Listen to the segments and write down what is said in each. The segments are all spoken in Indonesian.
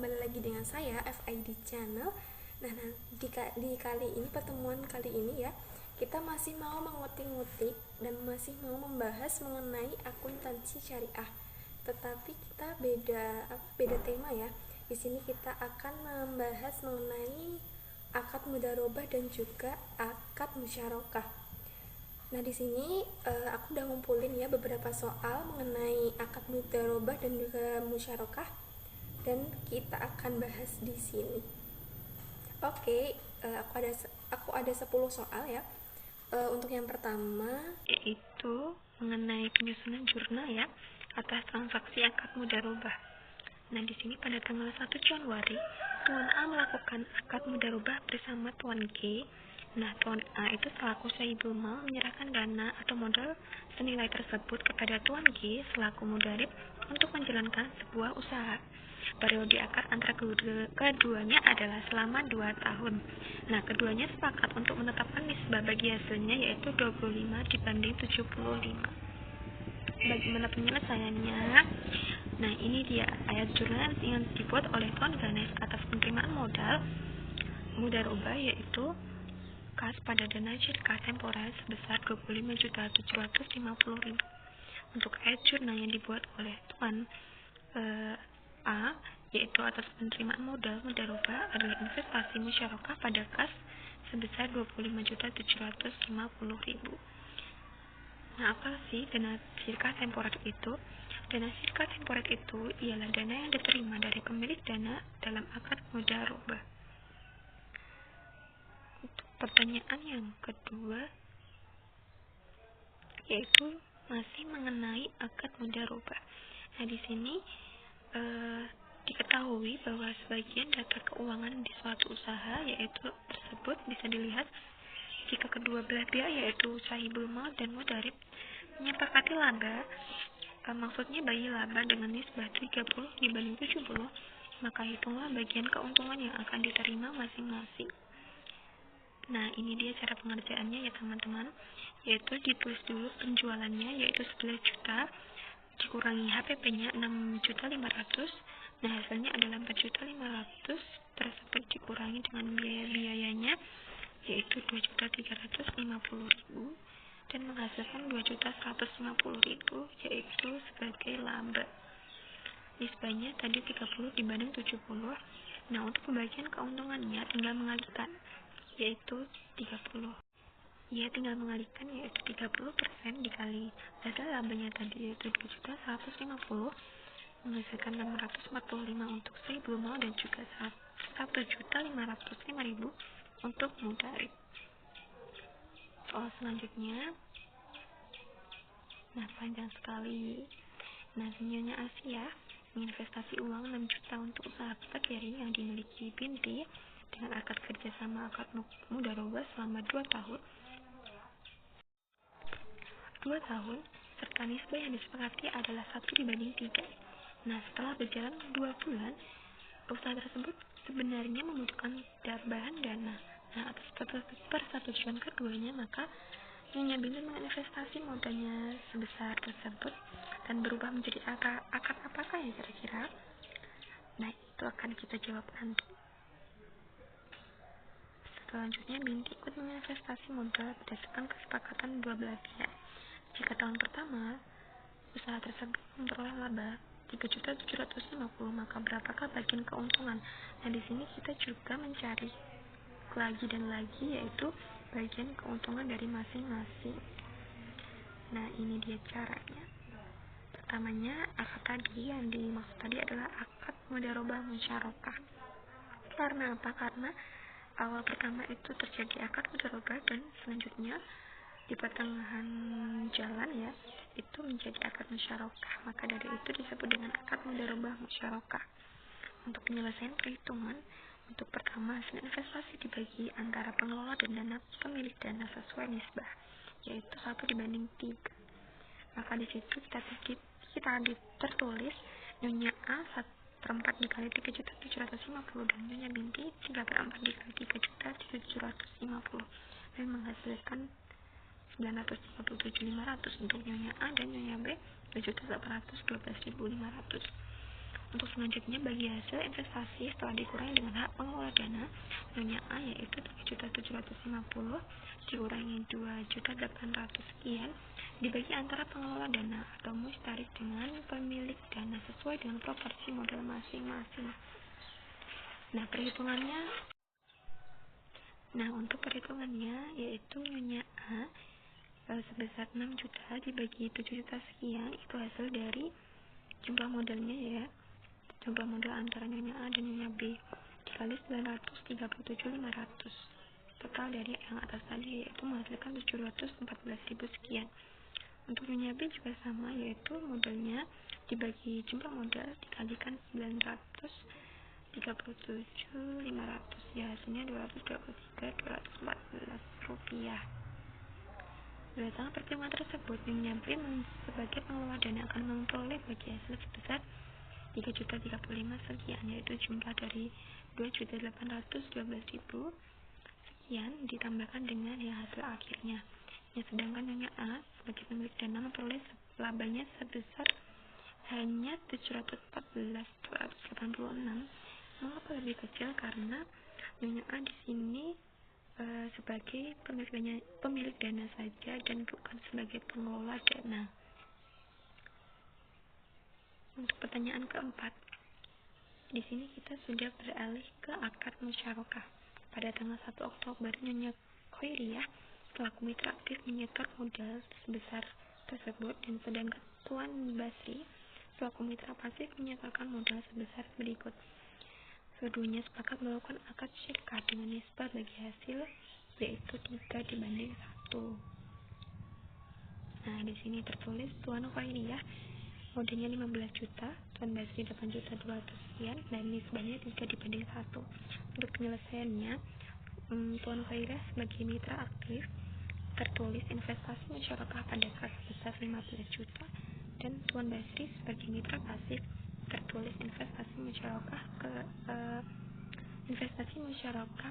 kembali lagi dengan saya FID Channel. Nah, di kali ini, pertemuan kali ini ya, kita masih mau mengutik-ngutik dan masih mau membahas mengenai akuntansi syariah. Tetapi kita beda tema ya. Di sini kita akan membahas mengenai akad mudharabah dan juga akad musyarakah. Nah, di sini aku udah ngumpulin ya beberapa soal mengenai akad mudharabah dan juga musyarakah, dan kita akan bahas di sini. Oke, aku ada 10 soal ya. Untuk yang pertama yaitu mengenai penyusunan jurnal ya atas transaksi akad mudharabah. Nah, di sini pada tanggal 1 Januari, Tuan A melakukan akad mudharabah bersama Tuan G. Nah, Tuan A itu selaku sahibul mal menyerahkan dana atau modal senilai tersebut kepada Tuan G selaku mudarib untuk menjalankan sebuah usaha. Periode akad antara keduanya adalah selama 2 tahun. Nah, keduanya sepakat untuk menetapkan nisbah bagi hasilnya, yaitu 25 dibanding 75. Bagaimana penyelesaiannya? Nah, ini dia ayat jurnal yang dibuat oleh Tuan Ganes atas penerimaan modal mudharabah, yaitu kas pada dana syirkah temporer sebesar 25.750.000. Untuk ayat jurnal yang dibuat oleh Tuan A, yaitu atas penerimaan modal mudharabah adalah investasi musyarakah pada kas sebesar 25.750.000. Nah, apa sih dana syirkah temporer itu? Dana syirkah temporer itu ialah dana yang diterima dari pemilik dana dalam akad mudharabah. Untuk pertanyaan yang kedua, yaitu masih mengenai akad mudharabah. Nah, di sini diketahui bahwa sebagian data keuangan di suatu usaha yaitu tersebut bisa dilihat jika kedua belah pihak yaitu sahibul mal dan mudarib menyepakati laba, maksudnya bagi laba dengan nisbah 30 dibanding 70, maka hitunglah bagian keuntungan yang akan diterima masing-masing. Nah, ini dia cara pengerjaannya ya teman-teman, yaitu ditulis dulu penjualannya yaitu 11 juta, dikurangi HPP-nya 6.500.000. Nah, hasilnya adalah 4.500.000 tersebut dikurangi dengan biaya-biayanya yaitu 2.350.000 dan menghasilkan 2.150.000 yaitu sebagai laba. Nisbahnya tadi 30 dibanding 70. Nah, untuk pembagian keuntungannya tinggal mengalihkan yaitu 30. Ya, tinggal mengalihkan yaitu 30% dikali hasil labanya tadi yaitu 2.150.000 menghasilkan 645 untuk sahibul mal dan juga 1.505.000 untuk mudarib. Soal selanjutnya, nah panjang sekali. Nah, Nyonya Asia menginvestasi uang 6 juta untuk usaha pekerjaan yang dimiliki binti dengan akad kerjasama akad mudharabah selama 2 tahun serta nisbah yang disepakati adalah 1/3. Nah, setelah berjalan 2 bulan, usaha tersebut sebenarnya membutuhkan tambahan dana. Nah, atas persetujuan keduanya, maka Nyonya Binti menginvestasi modalnya sebesar tersebut dan berubah menjadi akad apakah ya kira-kira? Nah, itu akan kita jawab nanti. Selanjutnya, Binti ikut menginvestasi modal berdasarkan kesepakatan dua belah pihak. Jika tahun pertama usaha tersebut memperoleh laba 3.750.000, maka berapakah bagian keuntungan? Nah, di sini kita juga mencari lagi dan lagi yaitu bagian keuntungan dari masing-masing. Nah, ini dia caranya. Pertamanya, akad tadi yang dimaksud tadi adalah akad mudharabah musyarakah. Karena apa? Karena awal pertama itu terjadi akad mudharabah dan selanjutnya di pertengahan jalan ya itu menjadi akad musyarakah, maka dari itu disebut dengan akad mudharabah musyarakah. Untuk penyelesaian perhitungan, untuk pertama hasil investasi dibagi antara pengelola dan dana pemilik dana sesuai nisbah yaitu 1/3. Maka di situ kita tertulis Nyonya A 1/4 dikali 3.750 dan Nyonya Binti 3/4 dikali 3.750 dan menghasilkan 937.500 untuk Nyonya A dan Nyonya B 7.812.500. Untuk selanjutnya, bagi hasil investasi setelah dikurangi dengan hak pengelola dana, nilainya A yaitu 3.750 dikurangi 2.800 sekian dibagi antara pengelola dana atau mustarik dengan pemilik dana sesuai dengan proporsi modal masing-masing. Untuk perhitungannya yaitu nilainya A sebesar 6 juta dibagi 7 juta sekian, itu hasil dari jumlah modalnya ya, jumlah modal antara nilainya A dan nilainya B dikali 937.500. Total dari yang atas tadi yaitu menghasilkan 714.000 sekian. Untuk nilainya B juga sama, yaitu modalnya dibagi jumlah modal dikalikan 937.500, ya hasilnya 223.214 rupiah. Berdasarkan perhitungan tersebut, nilainya B sebagai pengelola dana akan memperoleh bagi hasil sebesar 3.035 sekian, yaitu jumlah dari 2.812.000 sekian ditambahkan dengan yang hasil akhirnya. Sedangkan nilainya A sebagai pemilik dana memperoleh labanya sebesar hanya 714.286. Mengapa lebih kecil? Karena nilainya A di sini sebagai pemilik dana saja dan bukan sebagai pengelola dana. Untuk pertanyaan keempat, di sini kita sudah beralih ke akad musyarakah. Pada tanggal 1 Oktober, Nyonya Khairiyah selaku mitra aktif menyetor modal sebesar tersebut, dan sedangkan Tuan Basri selaku mitra pasif menyetorkan modal sebesar berikut. Keduanya sepakat melakukan akad syirkah dengan nisbah bagi hasil yaitu 3:1. Di sini tertulis Tuan Khairiyah modalnya 15 juta, Tuan Basri 8.200 sekian, dan nisbahnya 3:1. Untuk penyelesaiannya, Tuan Khairiyah sebagai mitra aktif tertulis investasi musyarakah pada kas sebesar 15 juta, dan Tuan Basri sebagai mitra pasif tertulis investasi musyarakah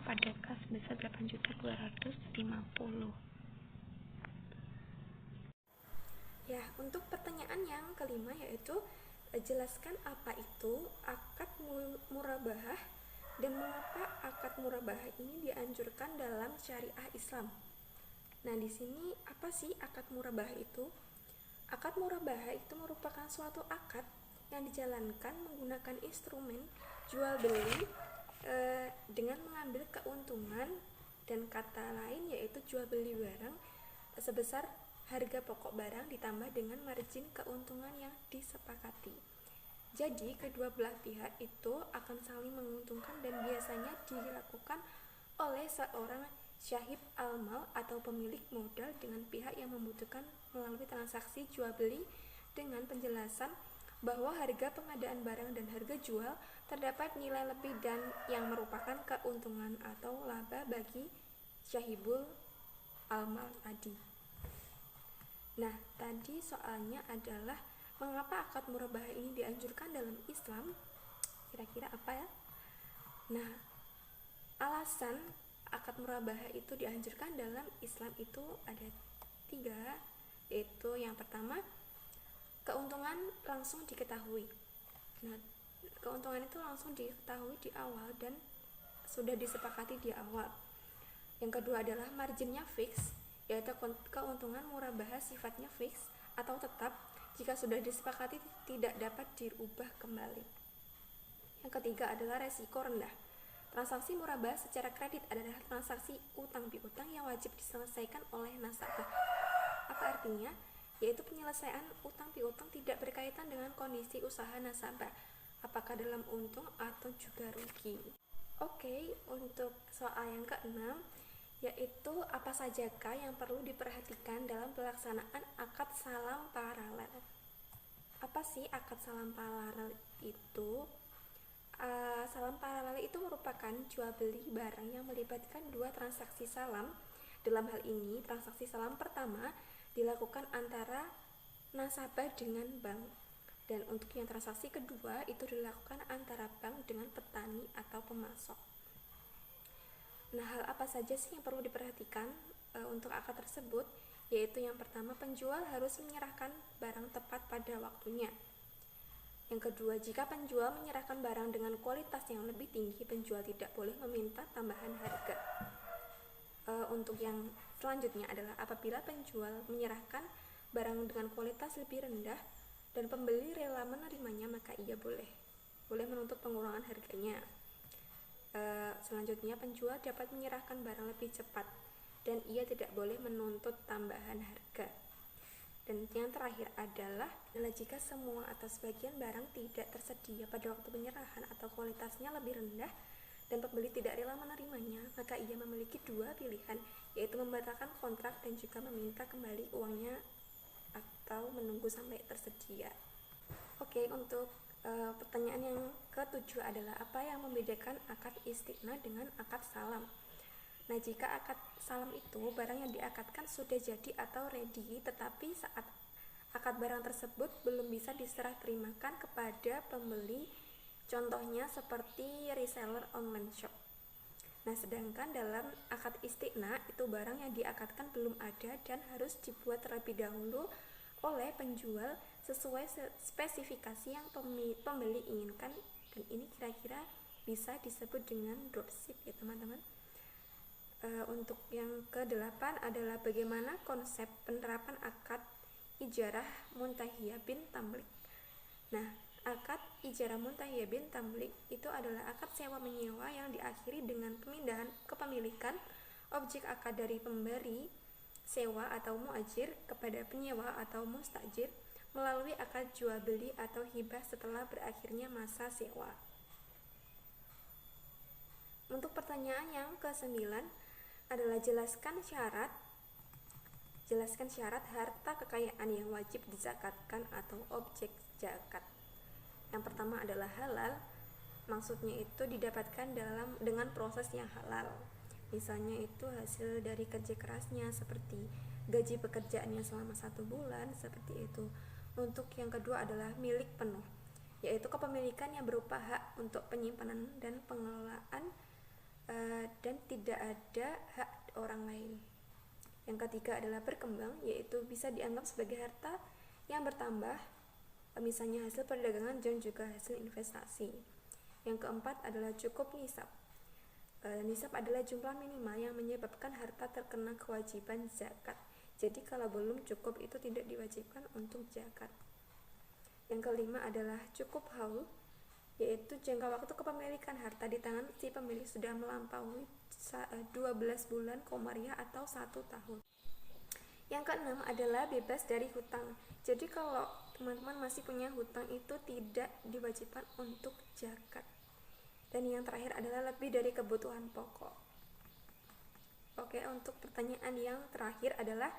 pada kas sebesar 8.250. Ya, untuk pertanyaan yang kelima yaitu jelaskan apa itu akad murabahah dan mengapa akad murabahah ini dianjurkan dalam syariah Islam. Nah, di sini apa sih akad murabahah itu? Akad murabahah itu merupakan suatu akad yang dijalankan menggunakan instrumen jual beli dengan mengambil keuntungan, dan kata lain yaitu jual beli barang sebesar harga pokok barang ditambah dengan margin keuntungan yang disepakati. Jadi kedua belah pihak itu akan saling menguntungkan dan biasanya dilakukan oleh seorang syahib al-mal atau pemilik modal dengan pihak yang membutuhkan melalui transaksi jual beli dengan penjelasan bahwa harga pengadaan barang dan harga jual terdapat nilai lebih dan yang merupakan keuntungan atau laba bagi syahibul al-mal tadi. Nah, tadi soalnya adalah mengapa akad murabahah ini dianjurkan dalam Islam? Kira-kira apa ya? Nah, alasan akad murabahah itu dianjurkan dalam Islam itu ada 3, yaitu yang pertama, keuntungan langsung diketahui. Nah, keuntungan itu langsung diketahui di awal dan sudah disepakati di awal. Yang kedua adalah marginnya fix, yaitu keuntungan murabahah sifatnya fix atau tetap jika sudah disepakati tidak dapat dirubah kembali. Yang ketiga adalah resiko rendah. Transaksi murabahah secara kredit adalah transaksi utang piutang yang wajib diselesaikan oleh nasabah. Apa artinya? Yaitu penyelesaian utang piutang tidak berkaitan dengan kondisi usaha nasabah, apakah dalam untung atau juga rugi. Oke, untuk soal yang keenam, yaitu apa sajakah yang perlu diperhatikan dalam pelaksanaan akad salam paralel. Apa sih akad salam paralel itu? Salam paralel itu merupakan jual beli barang yang melibatkan dua transaksi salam. Dalam hal ini, transaksi salam pertama dilakukan antara nasabah dengan bank, dan untuk yang transaksi kedua itu dilakukan antara bank dengan petani atau pemasok. Nah, hal apa saja sih yang perlu diperhatikan untuk akad tersebut? Yaitu yang pertama, penjual harus menyerahkan barang tepat pada waktunya. Yang kedua, jika penjual menyerahkan barang dengan kualitas yang lebih tinggi, penjual tidak boleh meminta tambahan harga. Untuk yang selanjutnya adalah apabila penjual menyerahkan barang dengan kualitas lebih rendah dan pembeli rela menerimanya, maka ia boleh menuntut pengurangan harganya. Selanjutnya, penjual dapat menyerahkan barang lebih cepat dan ia tidak boleh menuntut tambahan harga. Dan yang terakhir adalah jika semua atau sebagian barang tidak tersedia pada waktu penyerahan atau kualitasnya lebih rendah dan pembeli tidak rela menerimanya, maka ia memiliki dua pilihan, yaitu membatalkan kontrak dan juga meminta kembali uangnya atau menunggu sampai tersedia. Oke, untuk pertanyaan yang ketujuh adalah apa yang membedakan akad istiqna dengan akad salam? Nah, jika akad salam itu barang yang diakadkan sudah jadi atau ready, tetapi saat akad barang tersebut belum bisa diserah terimakan kepada pembeli, contohnya seperti reseller online shop. Nah, sedangkan dalam akad istiqna itu barang yang diakadkan belum ada dan harus dibuat terlebih dahulu oleh penjual sesuai spesifikasi yang pembeli inginkan, dan ini kira-kira bisa disebut dengan dropship ya teman-teman. Untuk yang ke-8 adalah bagaimana konsep penerapan akad ijarah muntahiyah bin tamlik. Nah, akad ijarah muntahiyah bin tamlik itu adalah akad sewa menyewa yang diakhiri dengan pemindahan kepemilikan objek akad dari pemberi sewa atau muajir kepada penyewa atau mustajir melalui akad jual beli atau hibah setelah berakhirnya masa sewa. Untuk pertanyaan yang ke-9 adalah jelaskan syarat harta kekayaan yang wajib dizakatkan atau objek zakat. Yang pertama adalah halal, maksudnya itu didapatkan dengan proses yang halal. Misalnya itu hasil dari kerja kerasnya seperti gaji pekerjaannya selama 1 bulan, seperti itu. Untuk yang kedua adalah milik penuh, yaitu kepemilikan yang berupa hak untuk penyimpanan dan pengelolaan dan tidak ada hak orang lain. Yang ketiga adalah berkembang, yaitu bisa dianggap sebagai harta yang bertambah, misalnya hasil perdagangan dan juga hasil investasi. Yang keempat adalah cukup nisab. Nisab adalah jumlah minimal yang menyebabkan harta terkena kewajiban zakat. Jadi kalau belum cukup itu tidak diwajibkan untuk zakat. Yang kelima adalah cukup haul, yaitu jangka waktu kepemilikan harta di tangan si pemilik sudah melampaui 12 bulan komariah atau 1 tahun. Yang keenam adalah bebas dari hutang. Jadi kalau teman-teman masih punya hutang itu tidak diwajibkan untuk zakat. Dan yang terakhir adalah lebih dari kebutuhan pokok. Oke, untuk pertanyaan yang terakhir adalah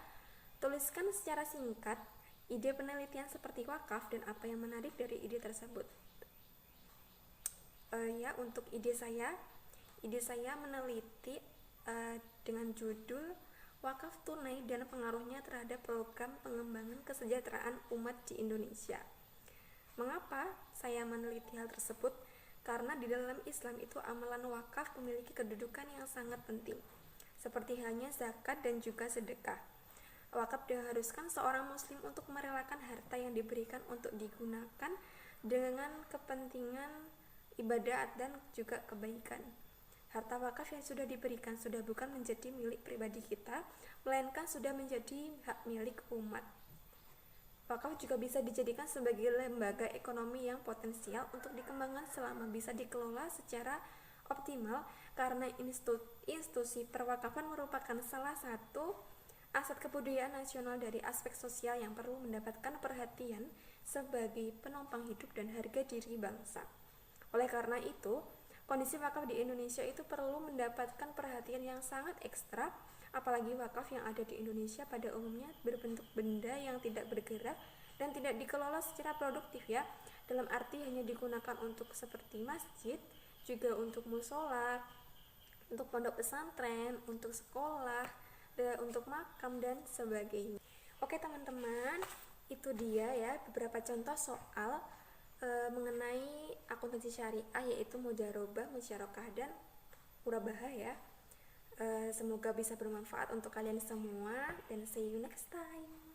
tuliskan secara singkat ide penelitian seperti wakaf dan apa yang menarik dari ide tersebut. Untuk ide saya meneliti dengan judul wakaf tunai dan pengaruhnya terhadap program pengembangan kesejahteraan umat di Indonesia. Mengapa saya meneliti hal tersebut? Karena di dalam Islam itu amalan wakaf memiliki kedudukan yang sangat penting, seperti halnya zakat dan juga sedekah. Wakaf diharuskan seorang muslim untuk merelakan harta yang diberikan untuk digunakan dengan kepentingan ibadah dan juga kebaikan. Harta wakaf yang sudah diberikan sudah bukan menjadi milik pribadi kita, melainkan sudah menjadi hak milik umat. Wakaf juga bisa dijadikan sebagai lembaga ekonomi yang potensial untuk dikembangkan selama bisa dikelola secara optimal, karena institusi perwakafan merupakan salah satu aset kebudayaan nasional dari aspek sosial yang perlu mendapatkan perhatian sebagai penopang hidup dan harga diri bangsa. Oleh karena itu, kondisi wakaf di Indonesia itu perlu mendapatkan perhatian yang sangat ekstra, apalagi wakaf yang ada di Indonesia pada umumnya berbentuk benda yang tidak bergerak dan tidak dikelola secara produktif ya, dalam arti hanya digunakan untuk seperti masjid, juga untuk musola, untuk pondok pesantren, untuk sekolah, untuk makam dan sebagainya. Oke teman-teman, itu dia ya beberapa contoh soal mengenai akuntansi syariah, yaitu mudharabah, musyarakah dan murabahah ya. Semoga bisa bermanfaat untuk kalian semua dan see you next time.